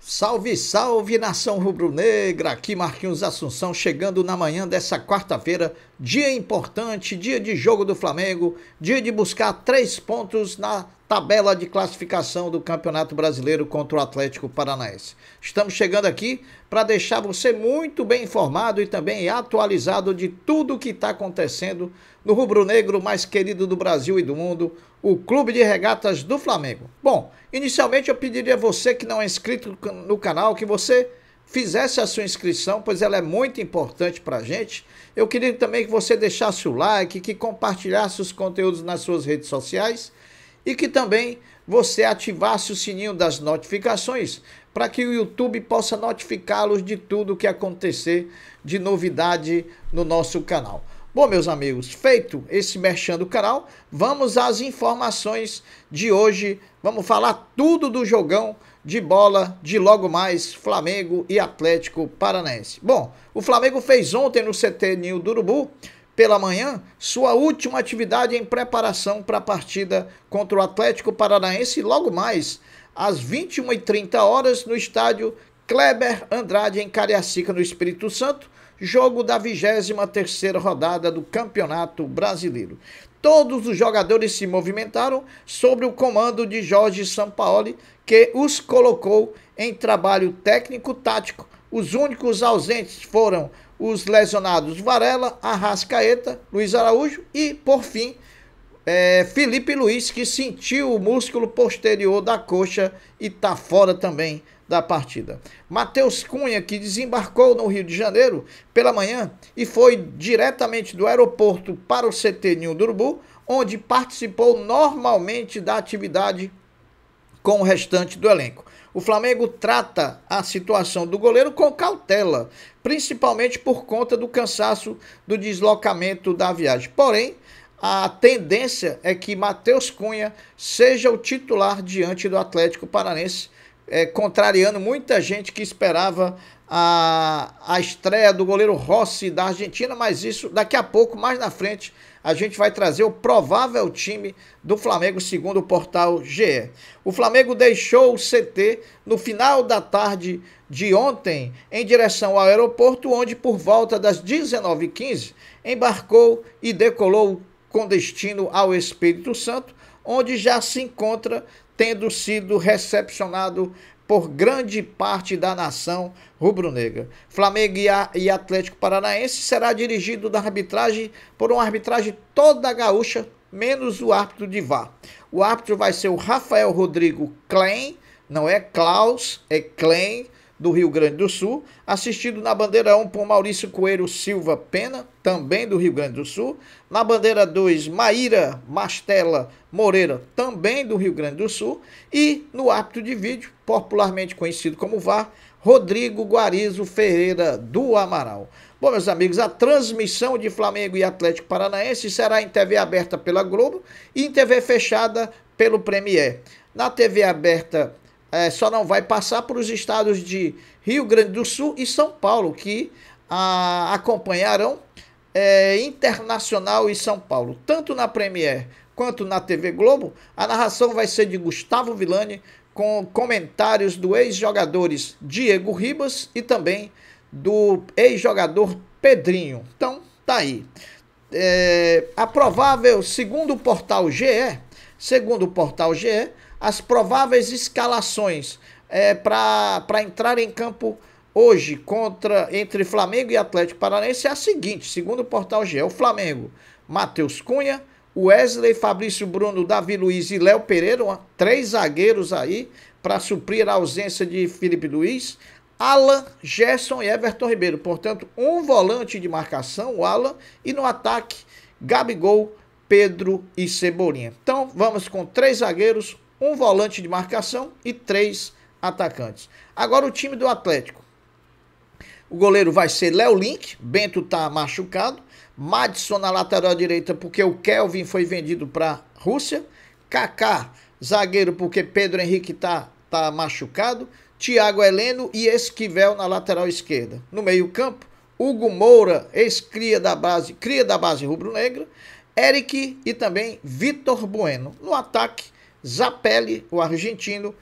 Salve, salve, nação rubro-negra, aqui Marquinhos Assunção, chegando na manhã dessa quarta-feira, dia importante, dia de jogo do Flamengo, dia de buscar 3 pontos na tabela de classificação do Campeonato Brasileiro contra o Atlético Paranaense. Estamos chegando aqui para deixar você muito bem informado e também atualizado de tudo o que está acontecendo no rubro-negro mais querido do Brasil e do mundo, o Clube de Regatas do Flamengo. Bom, inicialmente eu pediria a você que não é inscrito no canal, que você fizesse a sua inscrição, pois ela é muito importante para a gente. Eu queria também que você deixasse o like, que compartilhasse os conteúdos nas suas redes sociais e que também você ativasse o sininho das notificações para que o YouTube possa notificá-los de tudo que acontecer de novidade no nosso canal. Bom, meus amigos, feito esse merchan do canal, vamos às informações de hoje. Vamos falar tudo do jogão de bola de logo mais Flamengo e Atlético Paranaense. Bom, o Flamengo fez ontem no CT Ninho do Urubu, pela manhã, sua última atividade em preparação para a partida contra o Atlético Paranaense, logo mais às 21h30 no estádio Kleber Andrade, em Cariacica, no Espírito Santo, jogo da 23ª rodada do Campeonato Brasileiro. Todos os jogadores se movimentaram sob o comando de Jorge Sampaoli, que os colocou em trabalho técnico-tático. Os únicos ausentes foram os lesionados Varela, Arrascaeta, Luiz Araújo e, por fim, Felipe Luiz, que sentiu o músculo posterior da coxa e está fora também da partida. Matheus Cunha, que desembarcou no Rio de Janeiro pela manhã e foi diretamente do aeroporto para o CT Ninho do Urubu, onde participou normalmente da atividade com o restante do elenco. O Flamengo trata a situação do goleiro com cautela, principalmente por conta do cansaço do deslocamento da viagem. Porém, a tendência é que Matheus Cunha seja o titular diante do Atlético Paranaense, contrariando muita gente que esperava a estreia do goleiro Rossi da Argentina, mas isso daqui a pouco, mais na frente, a gente vai trazer o provável time do Flamengo, segundo o portal GE. O Flamengo deixou o CT no final da tarde de ontem em direção ao aeroporto, onde por volta das 19h15 embarcou e decolou com destino ao Espírito Santo, onde já se encontra tendo sido recepcionado por grande parte da nação rubro-negra. Flamengo e Atlético Paranaense será dirigido da arbitragem por uma arbitragem toda gaúcha, menos o árbitro de VAR. O árbitro vai ser o Rafael Rodrigo Klein, não é Klaus, é Klein, do Rio Grande do Sul, assistido na bandeira 1 por Maurício Coelho Silva Pena, também do Rio Grande do Sul. Na bandeira 2, Maíra Mastella Moreira, também do Rio Grande do Sul. E no árbitro de vídeo, popularmente conhecido como VAR, Rodrigo Guarizo Ferreira do Amaral. Bom, meus amigos, a transmissão de Flamengo e Atlético Paranaense será em TV aberta pela Globo e em TV fechada pelo Premier. Na TV aberta, só não vai passar para os estados de Rio Grande do Sul e São Paulo, que acompanharão Internacional e São Paulo. Tanto na Premier quanto na TV Globo, a narração vai ser de Gustavo Villani, com comentários do ex-jogadores Diego Ribas e também do ex-jogador Pedrinho. Então, tá aí. A provável, segundo o portal GE, as prováveis escalações para entrar em campo hoje entre Flamengo e Atlético Paranaense é a seguinte, segundo o portal GE. O Flamengo, Matheus Cunha, Wesley, Fabrício Bruno, Davi Luiz e Léo Pereira, 3 zagueiros aí para suprir a ausência de Felipe Luiz, Alan, Gerson e Everton Ribeiro. Portanto, um volante de marcação, o Alan, e no ataque, Gabigol, Pedro e Cebolinha. Então, vamos com 3 zagueiros, um volante de marcação e 3 atacantes. Agora o time do Atlético. O goleiro vai ser Léo Link, Bento tá machucado, Madison na lateral direita porque o Kelvin foi vendido para a Rússia, Kaká, zagueiro porque Pedro Henrique tá machucado, Thiago Heleno e Esquivel na lateral esquerda. No meio-campo, Hugo Moura, cria da base rubro-negra, Eric e também Vitor Bueno. No ataque, Zapelli, o argentino,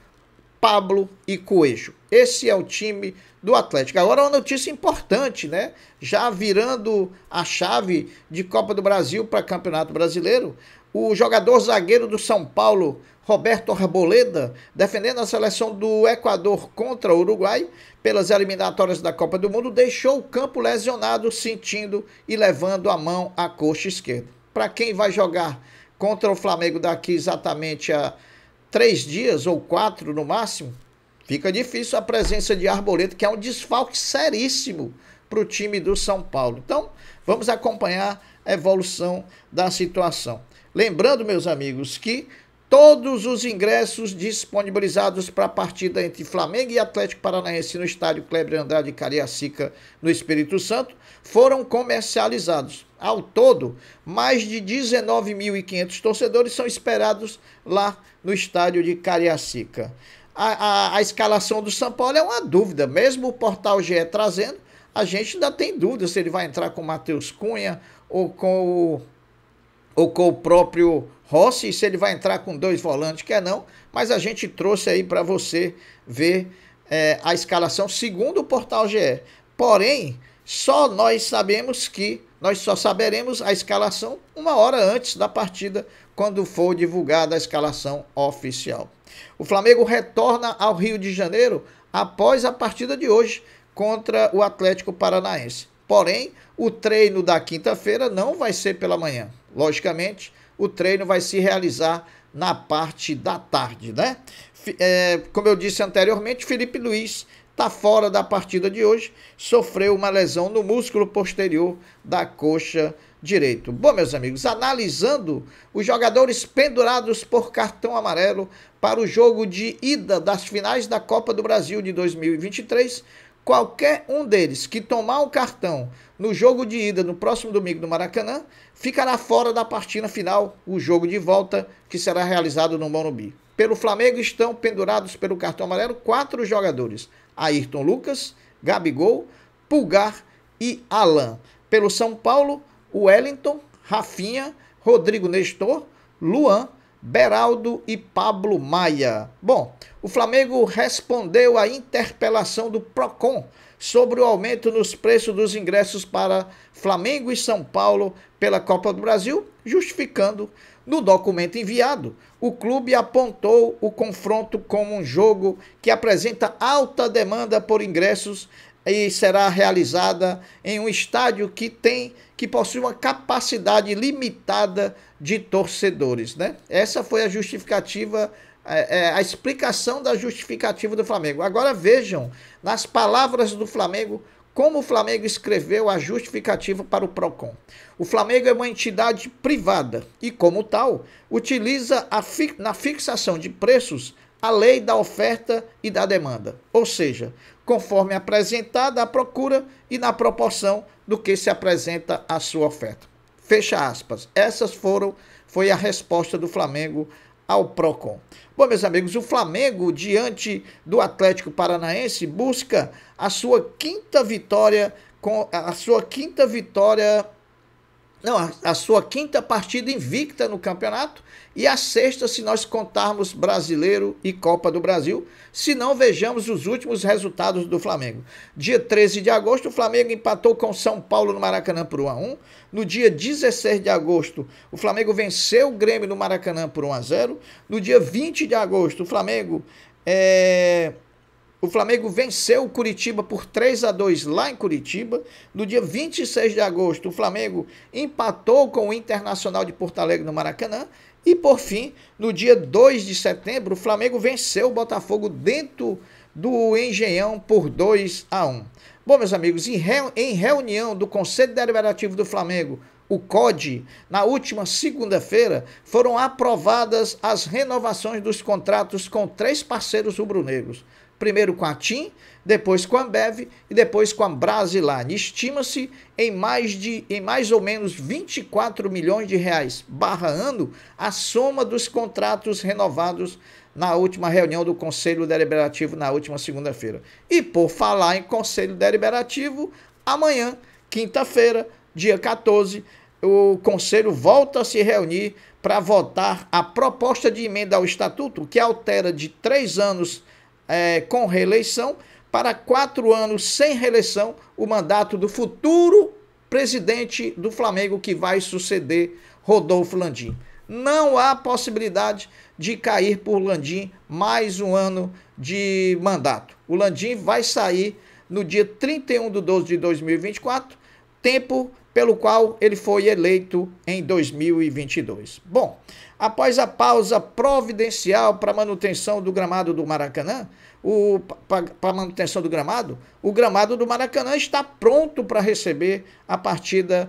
Pablo e Coelho. Esse é o time do Atlético. Agora uma notícia importante, né? Já virando a chave de Copa do Brasil para Campeonato Brasileiro, o jogador zagueiro do São Paulo, Roberto Arboleda, defendendo a seleção do Equador contra o Uruguai pelas eliminatórias da Copa do Mundo, deixou o campo lesionado, sentindo e levando a mão à coxa esquerda. Para quem vai jogar contra o Flamengo daqui exatamente a 3 dias ou 4 no máximo, fica difícil a presença de Arboleda, que é um desfalque seríssimo para o time do São Paulo. Então, vamos acompanhar a evolução da situação. Lembrando, meus amigos, que todos os ingressos disponibilizados para a partida entre Flamengo e Atlético Paranaense no estádio Kleber Andrade de Cariacica, no Espírito Santo, foram comercializados. Ao todo, mais de 19.500 torcedores são esperados lá no estádio de Cariacica. A escalação do São Paulo é uma dúvida, mesmo o Portal GE trazendo, a gente ainda tem dúvida se ele vai entrar com o Matheus Cunha ou com o próprio Rossi, se ele vai entrar com 2 volantes, quer não, mas a gente trouxe aí para você ver a escalação segundo o Portal GE. Porém, nós só saberemos a escalação 1 hora antes da partida, quando for divulgada a escalação oficial. O Flamengo retorna ao Rio de Janeiro após a partida de hoje contra o Atlético Paranaense. Porém, o treino da quinta-feira não vai ser pela manhã. Logicamente, o treino vai se realizar na parte da tarde, né? Como eu disse anteriormente, Felipe Luiz está fora da partida de hoje, sofreu uma lesão no músculo posterior da coxa direito. Bom, meus amigos, analisando os jogadores pendurados por cartão amarelo para o jogo de ida das finais da Copa do Brasil de 2023, qualquer um deles que tomar um cartão no jogo de ida no próximo domingo no Maracanã, ficará fora da partida final, o jogo de volta, que será realizado no Morumbi. Pelo Flamengo estão pendurados pelo cartão amarelo 4 jogadores: Ayrton Lucas, Gabigol, Pulgar e Alan. Pelo São Paulo, Wellington, Rafinha, Rodrigo Nestor, Luan, Beraldo e Pablo Maia. Bom, o Flamengo respondeu à interpelação do Procon sobre o aumento nos preços dos ingressos para Flamengo e São Paulo pela Copa do Brasil, justificando. No documento enviado, o clube apontou o confronto como um jogo que apresenta alta demanda por ingressos e será realizada em um estádio que possui uma capacidade limitada de torcedores, né? Essa foi a justificativa, a explicação da justificativa do Flamengo. Agora vejam, nas palavras do Flamengo, como o Flamengo escreveu a justificativa para o Procon. O Flamengo é uma entidade privada e, como tal, utiliza na fixação de preços a lei da oferta e da demanda, ou seja, conforme apresentada a procura e na proporção do que se apresenta a sua oferta. Fecha aspas. Foi a resposta do Flamengo ao Procon. Bom, meus amigos, o Flamengo, diante do Atlético Paranaense, busca a sua quinta partida invicta no campeonato e a sexta, se nós contarmos Brasileiro e Copa do Brasil, se não vejamos os últimos resultados do Flamengo. Dia 13 de agosto, o Flamengo empatou com São Paulo no Maracanã por 1-1. No dia 16 de agosto, o Flamengo venceu o Grêmio no Maracanã por 1-0. No dia 20 de agosto, o Flamengo venceu o Curitiba por 3-2 lá em Curitiba. No dia 26 de agosto, o Flamengo empatou com o Internacional de Porto Alegre no Maracanã. E, por fim, no dia 2 de setembro, o Flamengo venceu o Botafogo dentro do Engenhão por 2-1. Bom, meus amigos, em reunião do Conselho Deliberativo do Flamengo, o COD, na última segunda-feira, foram aprovadas as renovações dos contratos com 3 parceiros rubro-negros. Primeiro com a TIM, depois com a Ambev e depois com a Brasiline. Estima-se em mais ou menos 24 milhões de reais barra ano a soma dos contratos renovados na última reunião do Conselho Deliberativo na última segunda-feira. E por falar em Conselho Deliberativo, amanhã, quinta-feira, dia 14, o Conselho volta a se reunir para votar a proposta de emenda ao Estatuto que altera de 3 anos com reeleição, para 4 anos sem reeleição, o mandato do futuro presidente do Flamengo que vai suceder Rodolfo Landim. Não há possibilidade de cair por Landim mais um ano de mandato. O Landim vai sair no dia 31/12/2024, tempo pelo qual ele foi eleito em 2022. Bom, após a pausa providencial para a manutenção do gramado do Maracanã, o gramado do Maracanã está pronto para receber a partida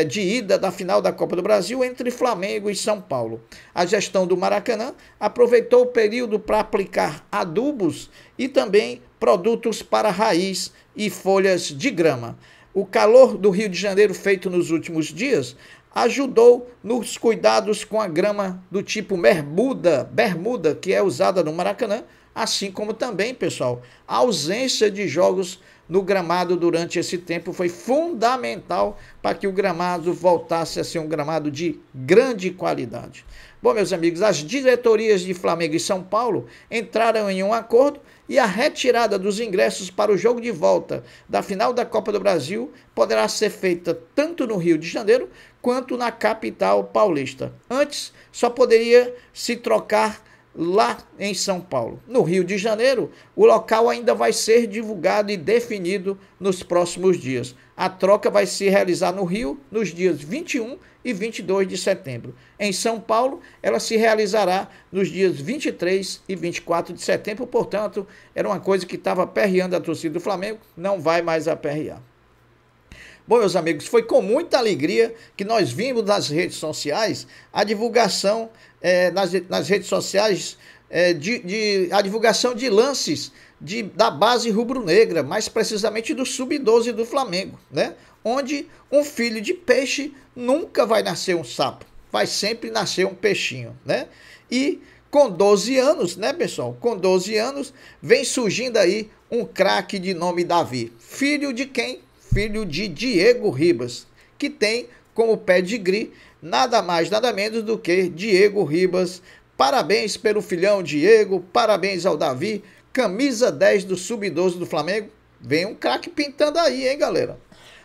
de ida da final da Copa do Brasil entre Flamengo e São Paulo. A gestão do Maracanã aproveitou o período para aplicar adubos e também produtos para raiz e folhas de grama. O calor do Rio de Janeiro feito nos últimos dias ajudou nos cuidados com a grama do tipo bermuda, que é usada no Maracanã, assim como também, pessoal, a ausência de jogos no gramado durante esse tempo foi fundamental para que o gramado voltasse a ser um gramado de grande qualidade. Bom, meus amigos, as diretorias de Flamengo e São Paulo entraram em um acordo e a retirada dos ingressos para o jogo de volta da final da Copa do Brasil poderá ser feita tanto no Rio de Janeiro quanto na capital paulista. Antes, só poderia se trocar lá em São Paulo. No Rio de Janeiro, o local ainda vai ser divulgado e definido nos próximos dias. A troca vai se realizar no Rio nos dias 21 e 22 de setembro. Em São Paulo, ela se realizará nos dias 23 e 24 de setembro, portanto, era uma coisa que estava aperreando a torcida do Flamengo, não vai mais aperrear. Bom, meus amigos, foi com muita alegria que nós vimos nas redes sociais a divulgação, nas redes sociais, a divulgação de lances da base rubro-negra, mais precisamente do Sub-12 do Flamengo, né? Onde um filho de peixe nunca vai nascer um sapo, vai sempre nascer um peixinho, né? E com 12 anos, né, pessoal? Com 12 anos, vem surgindo aí um craque de nome Davi. Filho de quem? Filho de Diego Ribas, que tem como pedigree nada mais, nada menos do que Diego Ribas. Parabéns pelo filhão Diego, parabéns ao Davi, camisa 10 do Sub-12 do Flamengo. Vem um craque pintando aí, hein, galera?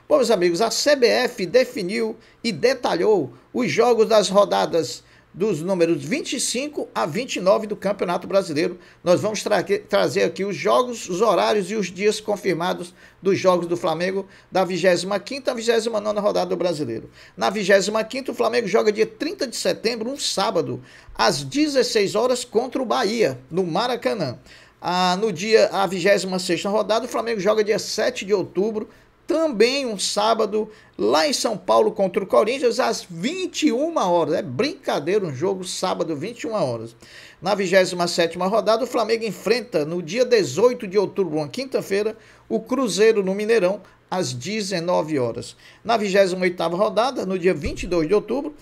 Bom, meus amigos, a CBF definiu e detalhou os jogos das rodadas dos números 25 a 29 do Campeonato Brasileiro. Nós vamos trazer aqui os jogos, os horários e os dias confirmados dos jogos do Flamengo da 25ª à 29ª rodada do Brasileiro. Na 25ª, o Flamengo joga dia 30 de setembro, um sábado, às 16 horas contra o Bahia, no Maracanã. A 26ª rodada, o Flamengo joga dia 7 de outubro, também um sábado, lá em São Paulo contra o Corinthians, às 21 horas. É brincadeira, um jogo sábado, 21 horas. Na 27ª rodada, o Flamengo enfrenta, no dia 18 de outubro, uma quinta-feira, o Cruzeiro no Mineirão, às 19 horas. Na 28ª rodada, no dia 22 de outubro,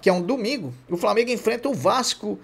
que é um domingo, o Flamengo enfrenta o Vasco,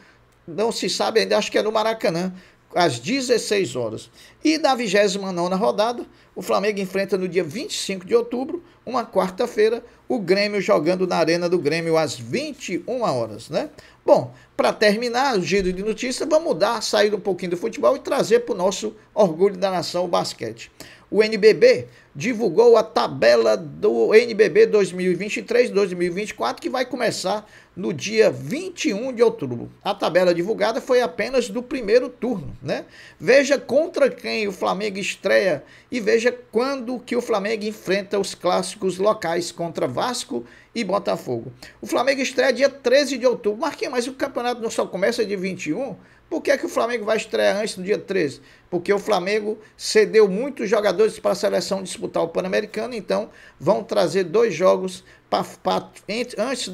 não se sabe ainda, acho que é no Maracanã, às 16 horas. E na 29ª rodada, o Flamengo enfrenta no dia 25 de outubro, uma quarta-feira, o Grêmio jogando na Arena do Grêmio às 21 horas, né? Bom, para terminar o giro de notícias, vamos sair um pouquinho do futebol e trazer para o nosso orgulho da nação, o basquete. O NBB divulgou a tabela do NBB 2023-2024, que vai começar no dia 21 de outubro. A tabela divulgada foi apenas do primeiro turno, né? Veja contra quem o Flamengo estreia e veja quando que o Flamengo enfrenta os clássicos locais contra Vasco e Botafogo. O Flamengo estreia dia 13 de outubro. Marquinhos, mas o campeonato não só começa dia 21? Por que é que o Flamengo vai estrear antes do dia 13? Porque o Flamengo cedeu muitos jogadores para a seleção disputar o Pan-Americano, então vão trazer 2 jogos antes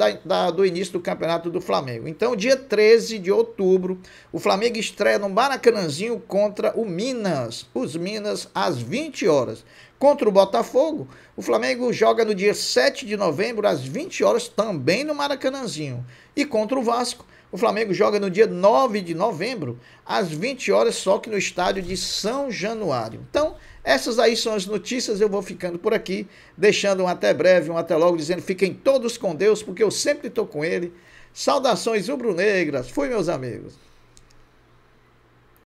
do início do campeonato do Flamengo. Então, dia 13 de outubro, o Flamengo estreia no Maracanãzinho contra o Minas, os Minas, às 20 horas. Contra o Botafogo, o Flamengo joga no dia 7 de novembro, às 20 horas, também no Maracanãzinho. E contra o Vasco, o Flamengo joga no dia 9 de novembro, às 20 horas, só que no estádio de São Januário. Então, essas aí são as notícias, eu vou ficando por aqui, deixando um até breve, um até logo, dizendo fiquem todos com Deus, porque eu sempre estou com Ele. Saudações rubro-negras, fui, meus amigos.